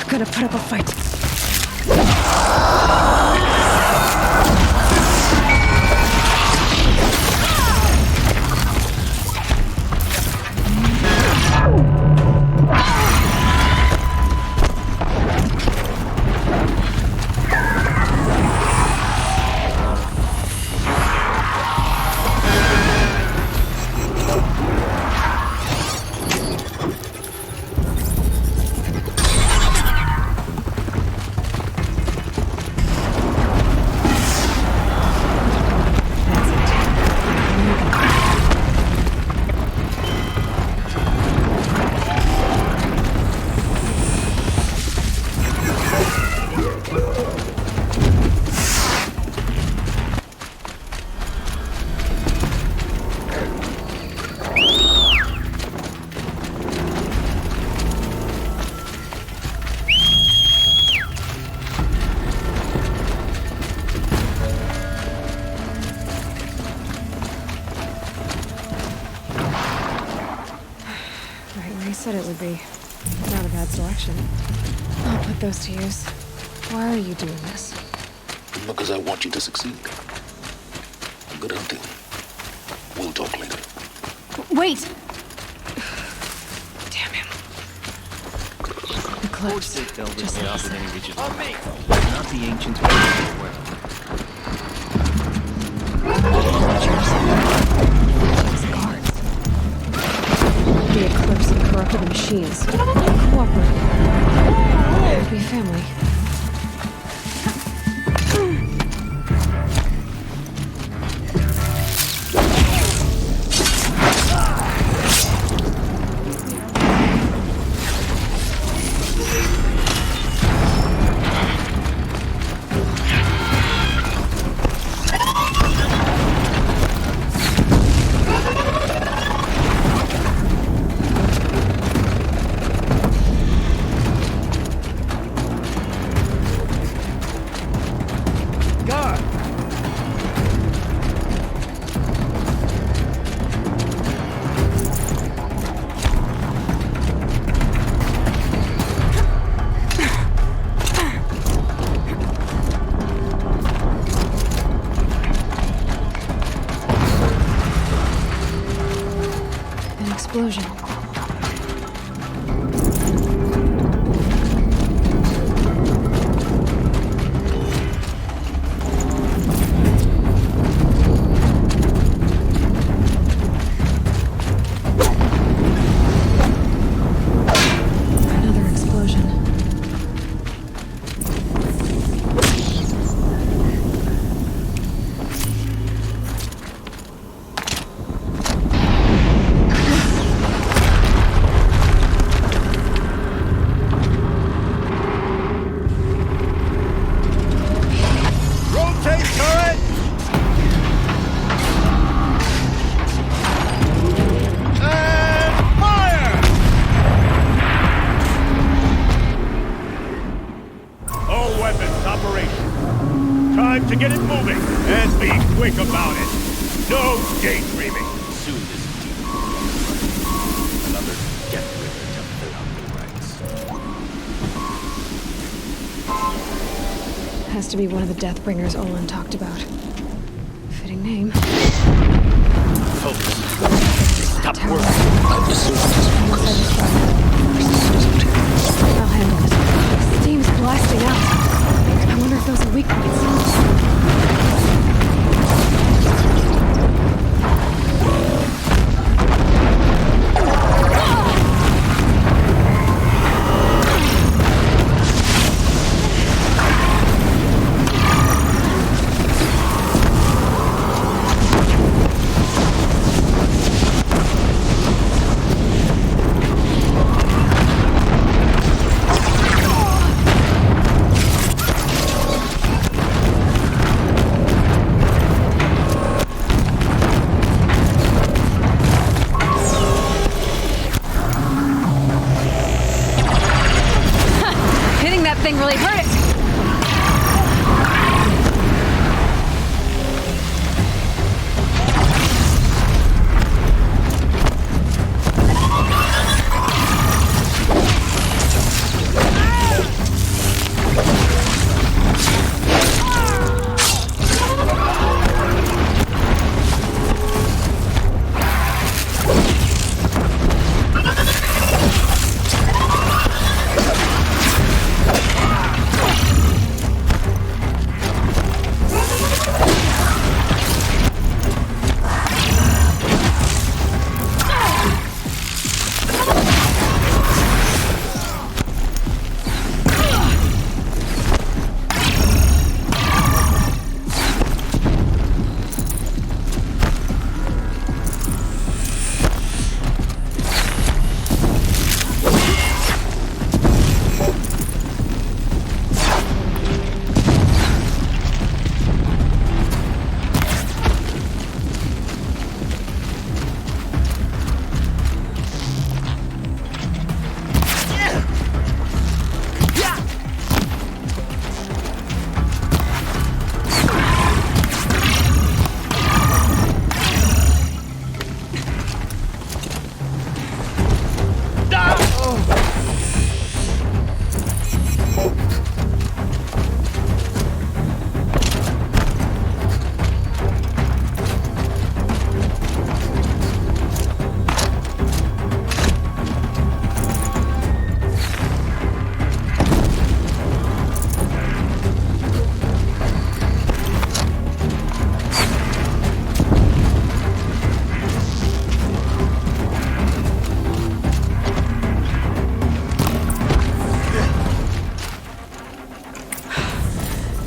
Gotta put up a fight. Said it would be. Not a bad selection. I'll put those to use. Why are you doing this? Because I want you to succeed. Good hunting. We'll talk later. Wait! Damn him. Eclipse. Just listen. On me! Not the ancient way of the world. The Eclipse and corrupted machines. Cooperate. Happy family. Explosion. Another explosion. To get it moving, and be quick about it. No daydreaming. Soon this another death bringer to fill out the ranks. Has to be one of the Deathbringers Olin talked about. Fitting name. Focus. Stop working. I've assumed this I'll handle it. Steam's blasting out. I wonder if those are weak points.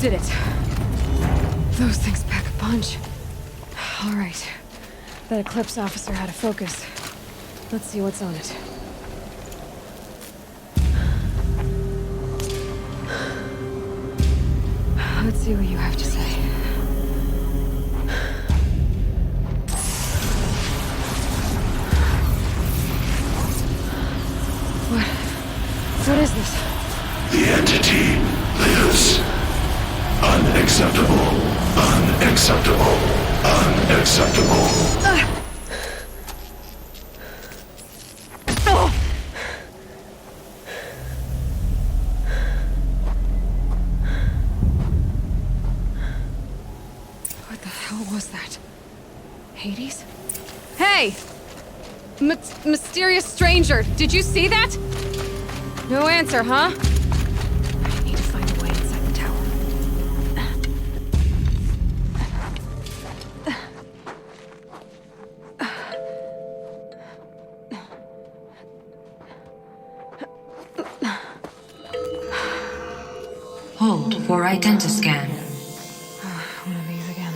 did it. Those things pack a punch. All right. That Eclipse officer had a focus. Let's see what's on it. Let's see what you have to say. What is this? The entity lives. Unacceptable. Unacceptable. Unacceptable. What the hell was that? Hades? Hey! Mysterious stranger, did you see that? No answer, huh? I need to find a way inside the tower. Hold for identiscan. One of these again.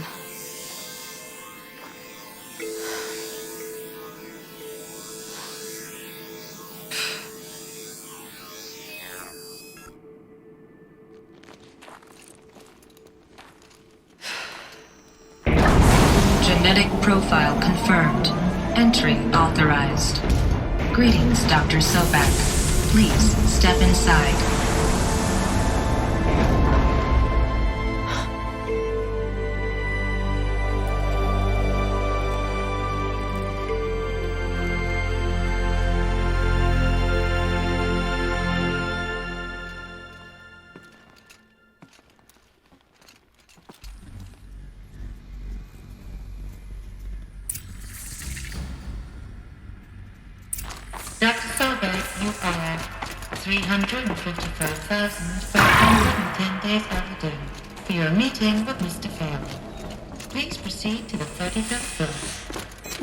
Genetic profile confirmed. Entry authorized. Greetings, Dr. Sobak. Please step inside. Dr. Sobak, you are 355,510 days out of day for your meeting with Mr. Farrell. Please proceed to the 35th floor.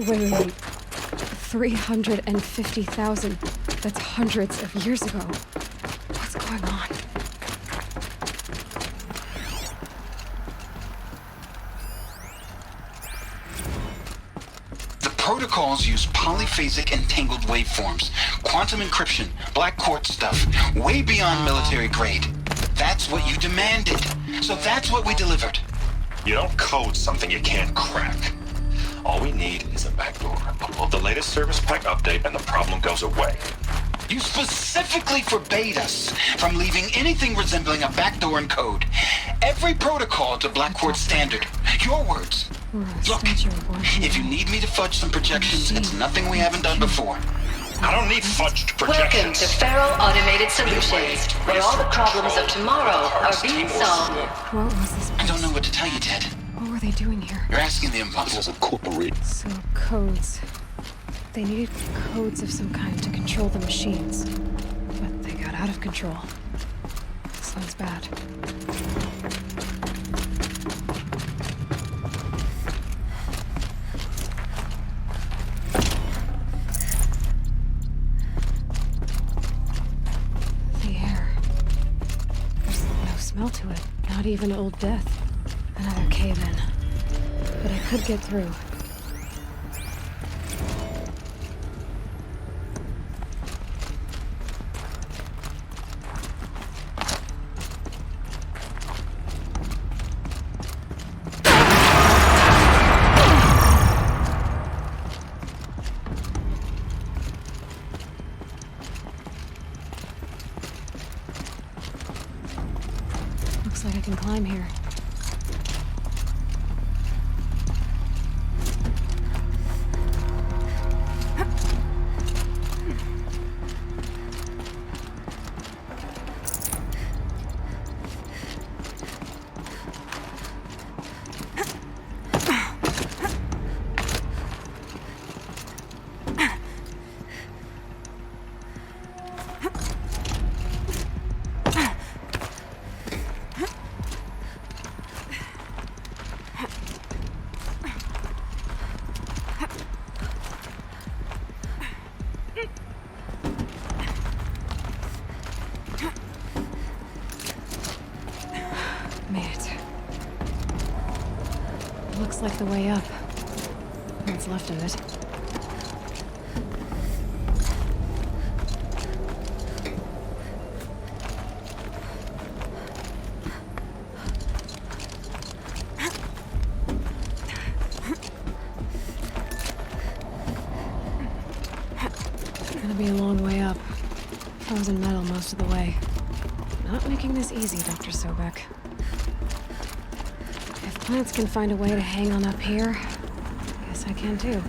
Wait. 350,000. That's hundreds of years ago. What's going on? Protocols use polyphasic entangled waveforms, quantum encryption, black quartz stuff, way beyond military grade. That's what you demanded. So that's what we delivered. You don't code something you can't crack. All we need is a backdoor. Upload the latest service pack update and the problem goes away. You specifically forbade us from leaving anything resembling a backdoor in code. Every protocol to black quartz standard. Your words. Look, if you need me to fudge some projections, it's nothing we haven't done before. I don't need fudged Welcome projections. to Feral Automated Solutions, where all the problems of tomorrow are being solved. What was this I don't know what to tell you, Ted. What were they doing here? You're asking the It impossible. was a corporate. So, codes. They needed codes of some kind to control the machines. But they got out of control. Sounds bad. The air. There's no smell to it. Not even Old Death. Another cave-in. But I could get through. Looks like I can climb here. Looks like the way up. What's left of it. Gonna be a long way up. Frozen metal most of the way. Not making this easy, Dr. Sobek. If plants can find a way to hang on up here, I guess I can too.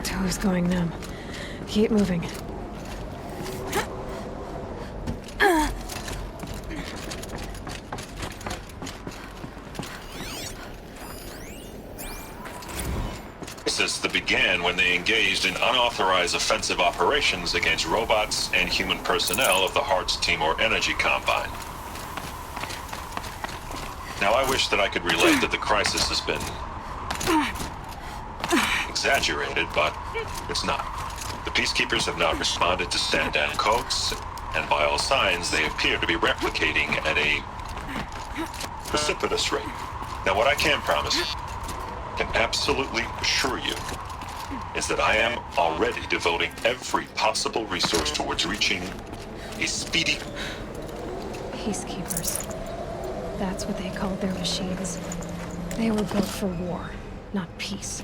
Toe's going numb. Keep moving. That began when they engaged in unauthorized offensive operations against robots and human personnel of the Hearts Timor Energy Combine. Now, I wish that I could relate that the crisis has been exaggerated, but it's not. The peacekeepers have not responded to stand-down codes, and by all signs, they appear to be replicating at a precipitous rate. Now, what I can promise, can absolutely assure you, is that I am already devoting every possible resource towards reaching a speedy... Peacekeepers. That's what they called their machines. They were built for war, not peace.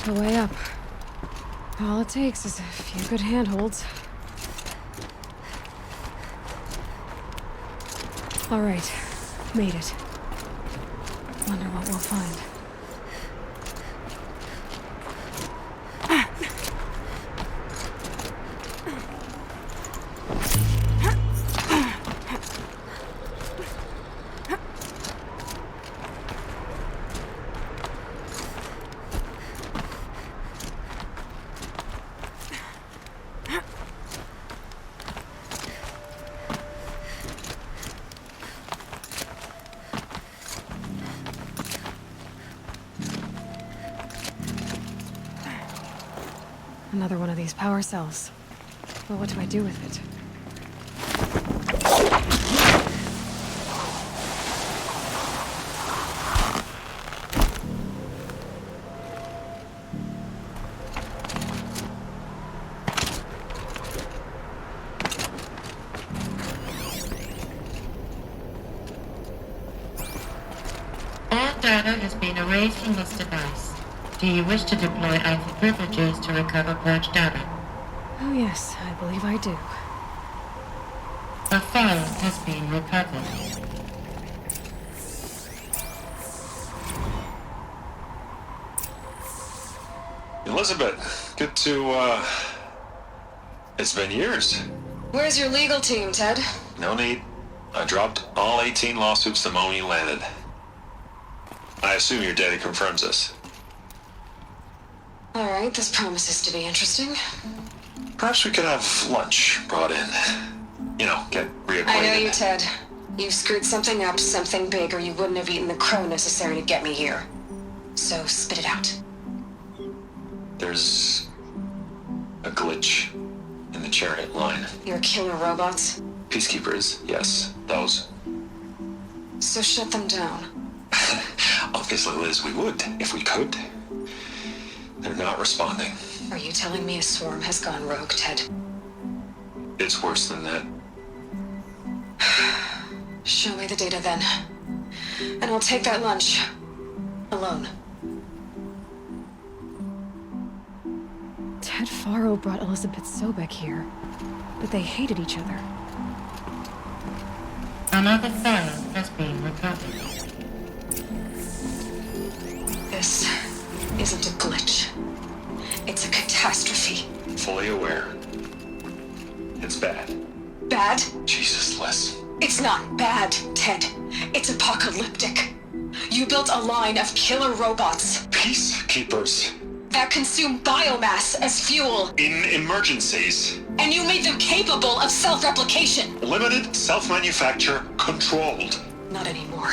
The way up. All it takes is a few good handholds. All right, made it. Wonder what we'll find. Another one of these power cells. Well, what do I do with it? All data has been erased from this device. Do you wish to deploy alpha privileges to recover purged data? Oh yes, I believe I do. A file has been recovered. Elizabeth, good to, it's been years. Where's your legal team, Ted? No need. I dropped all 18 lawsuits the moment you landed. I assume your data confirms this. All right, this promises to be interesting. Perhaps we could have lunch brought in. You know, get reacquainted. I know you, Ted. You've screwed something up, something big, or you wouldn't have eaten the crow necessary to get me here. So, spit it out. There's a glitch in the chariot line. Your killer robots? Peacekeepers, yes, those. So shut them down. Obviously, Liz, we would, if we could. They're not responding. Are you telling me a swarm has gone rogue, Ted? It's worse than that. Show me the data then. And I'll take that lunch. Alone. Ted Faro brought Elizabeth Sobek here, but they hated each other. Another file has been recovered. This isn't a glitch. It's a catastrophe. Fully aware. It's bad. Bad? Jesus, Liz. It's not bad, Ted. It's apocalyptic. You built a line of killer robots Peacekeepers. that consume biomass as fuel, In emergencies. and you made them capable of self-replication. Limited, self-manufacture, controlled. Not anymore.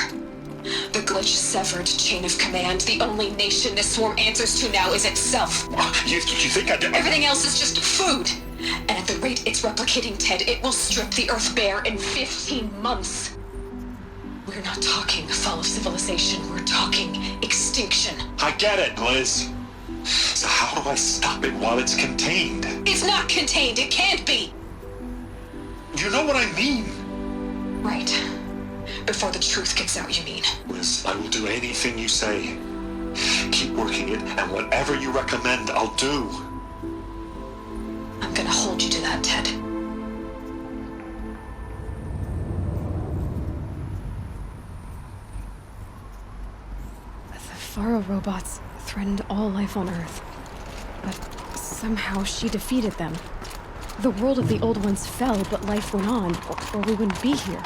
The glitch severed chain of command. The only nation this swarm answers to now is itself. You think I did? Everything else is just food. And at the rate it's replicating, Ted, it will strip the Earth bare in 15 months. We're not talking fall of civilization. We're talking extinction. I get it, Liz. So how do I stop it while it's contained? It's not contained. It can't be. You know what I mean? Right. Before the truth gets out, you mean? Liz, I will do anything you say. Keep working it, and whatever you recommend, I'll do. I'm gonna hold you to that, Ted. The Faro robots threatened all life on Earth, but somehow she defeated them. The world of the old ones fell, but life went on, or we wouldn't be here.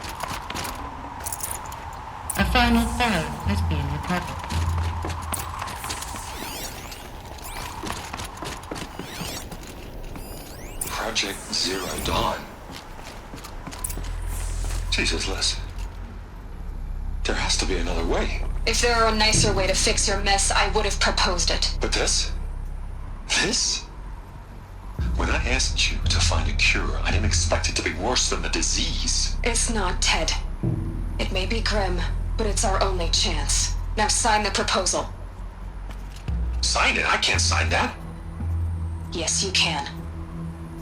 A final file has been recovered. Project Zero Dawn. Jesus, Liz. There has to be another way. If there were a nicer way to fix your mess, I would have proposed it. But this? This? When I asked you to find a cure, I didn't expect it to be worse than the disease. It's not, Ted. It may be grim, but it's our only chance. Now sign the proposal. Sign it? I can't sign that. Yes, you can.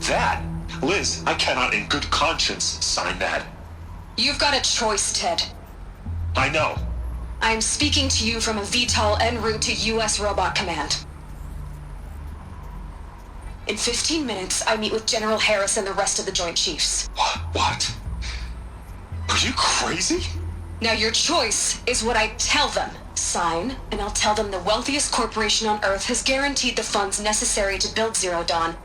That? Liz, I cannot in good conscience sign that. You've got a choice, Ted. I know. I'm speaking to you from a VTOL en route to U.S. Robot Command. In 15 minutes, I meet with General Harris and the rest of the Joint Chiefs. What? Are you crazy? Now your choice is what I tell them. Sign, and I'll tell them the wealthiest corporation on Earth has guaranteed the funds necessary to build Zero Dawn.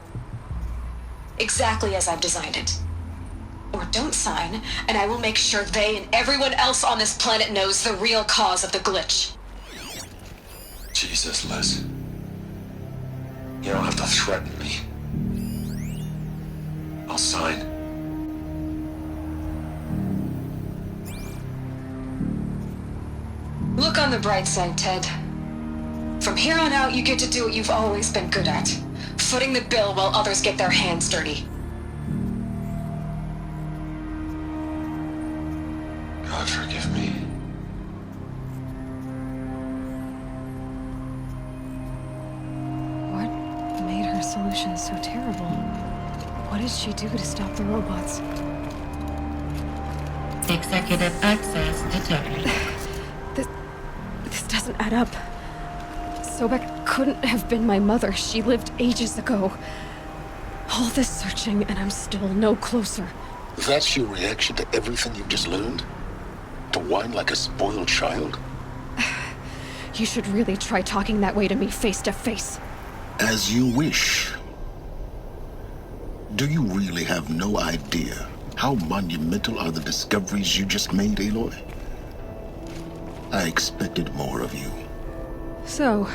Exactly as I've designed it. Or don't sign, and I will make sure they and everyone else on this planet knows the real cause of the glitch. Jesus, Liz. You don't have to threaten me. I'll sign. Look on the bright side, Ted. From here on out, you get to do what you've always been good at. Footing the bill while others get their hands dirty. God forgive me. What made her solution so terrible? What did she do to stop the robots? Executive access detected. This doesn't add up. Sobek couldn't have been my mother. She lived ages ago. All this searching, and I'm still no closer. That's your reaction to everything you've just learned? To whine like a spoiled child? You should really try talking that way to me face to face. As you wish. Do you really have no idea how monumental are the discoveries you just made, Aloy? I expected more of you. So,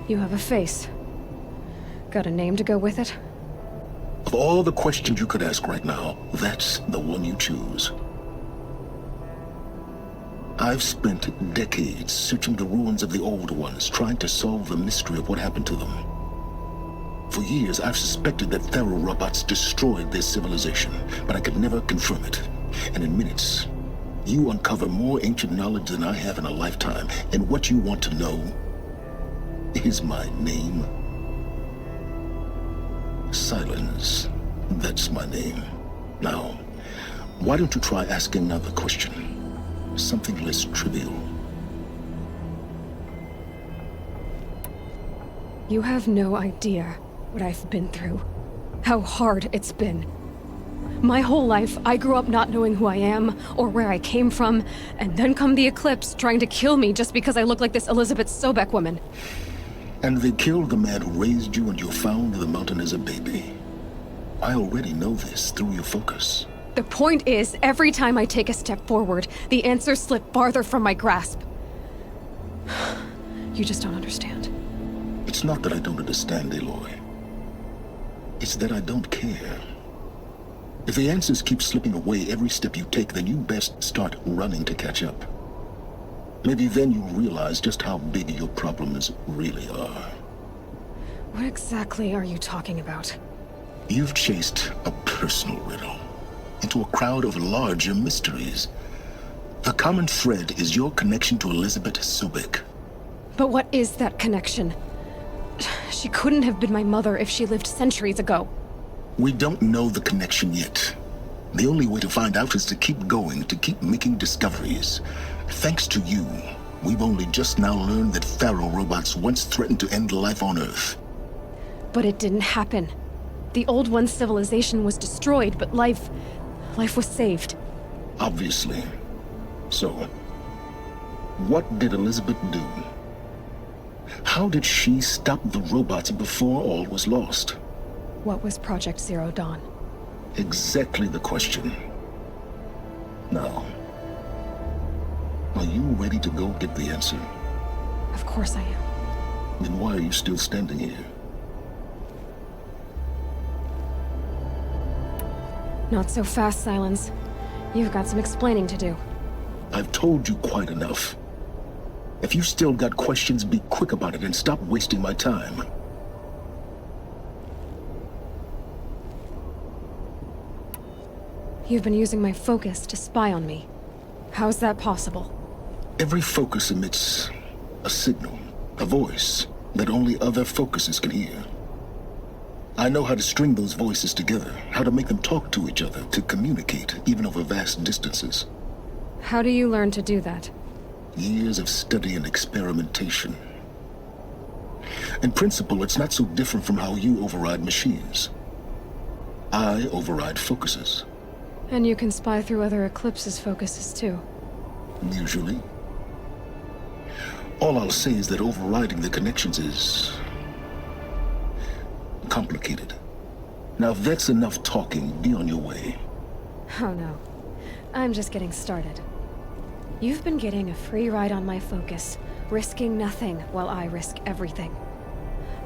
you have a face. Got a name to go with it? Of all the questions you could ask right now, that's the one you choose. I've spent decades searching the ruins of the old ones, trying to solve the mystery of what happened to them. For years, I've suspected that Thero robots destroyed their civilization, but I could never confirm it. And in minutes, you uncover more ancient knowledge than I have in a lifetime. And what you want to know is my name. Silence. That's my name. Now, why don't you try asking another question? Something less trivial. You have no idea what I've been through. How hard it's been. My whole life, I grew up not knowing who I am or where I came from, and then come the Eclipse trying to kill me just because I look like this Elizabeth Sobek woman. And they killed the man who raised you and you found the mountain as a baby. I already know this through your focus. The point is, every time I take a step forward, the answers slip farther from my grasp. You just don't understand. It's not that I don't understand, Aloy. It's that I don't care. If the answers keep slipping away every step you take, then you best start running to catch up. Maybe then you'll realize just how big your problems really are. What exactly are you talking about? You've chased a personal riddle into a crowd of larger mysteries. The common thread is your connection to Elizabeth Sobek. But what is that connection? She couldn't have been my mother if she lived centuries ago. We don't know the connection yet. The only way to find out is to keep going, to keep making discoveries. Thanks to you, we've only just now learned that Pharaoh robots once threatened to end life on Earth. But it didn't happen. The old one's civilization was destroyed, but life was saved. Obviously. So, what did Elizabeth do? How did she stop the robots before all was lost? What was Project Zero Dawn? Exactly the question. Now, are you ready to go get the answer? Of course I am. Then why are you still standing here? Not so fast, Silence. You've got some explaining to do. I've told you quite enough. If you still got questions, be quick about it and stop wasting my time. You've been using my focus to spy on me. How's that possible? Every focus emits a signal, a voice that only other focuses can hear. I know how to string those voices together, how to make them talk to each other, to communicate, even over vast distances. How do you learn to do that? Years of study and experimentation. In principle, it's not so different from how you override machines. I override focuses. And you can spy through other Eclipse's focuses too. Usually. All I'll say is that overriding the connections is complicated. Now if that's enough talking, be on your way. Oh no. I'm just getting started. You've been getting a free ride on my focus, risking nothing while I risk everything.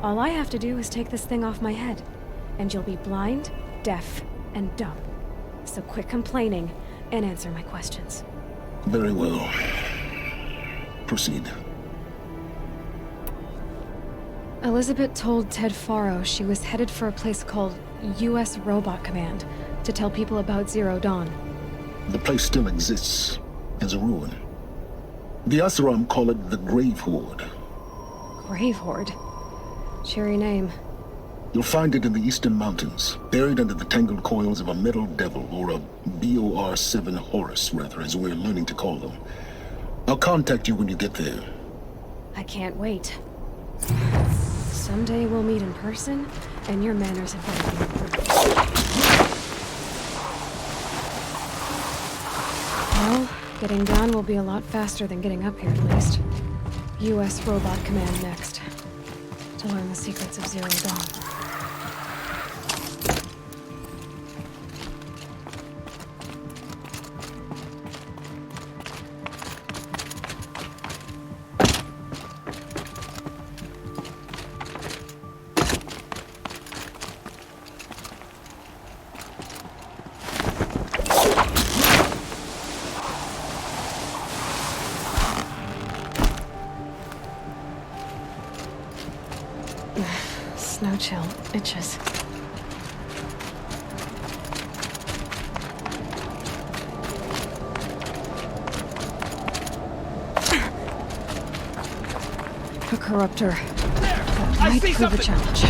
All I have to do is take this thing off my head, and you'll be blind, deaf, and dumb. So quit complaining and answer my questions. Very well. Proceed. Elizabeth told Ted Faro she was headed for a place called U.S. Robot Command to tell people about Zero Dawn. The place still exists as a ruin. The Asaram call it the Grave Horde. Grave Horde? Cheery name. You'll find it in the eastern mountains, buried under the tangled coils of a metal devil, or a BOR-7 Horus, rather, as we're learning to call them. I'll contact you when you get there. I can't wait. Someday we'll meet in person, and your manners have better be improved. Well, getting down will be a lot faster than getting up here, at least. U.S. Robot Command next. to learn the secrets of Zero Dawn. Snow chill itches. A corruptor. That might prove a challenge.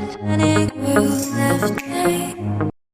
Drifting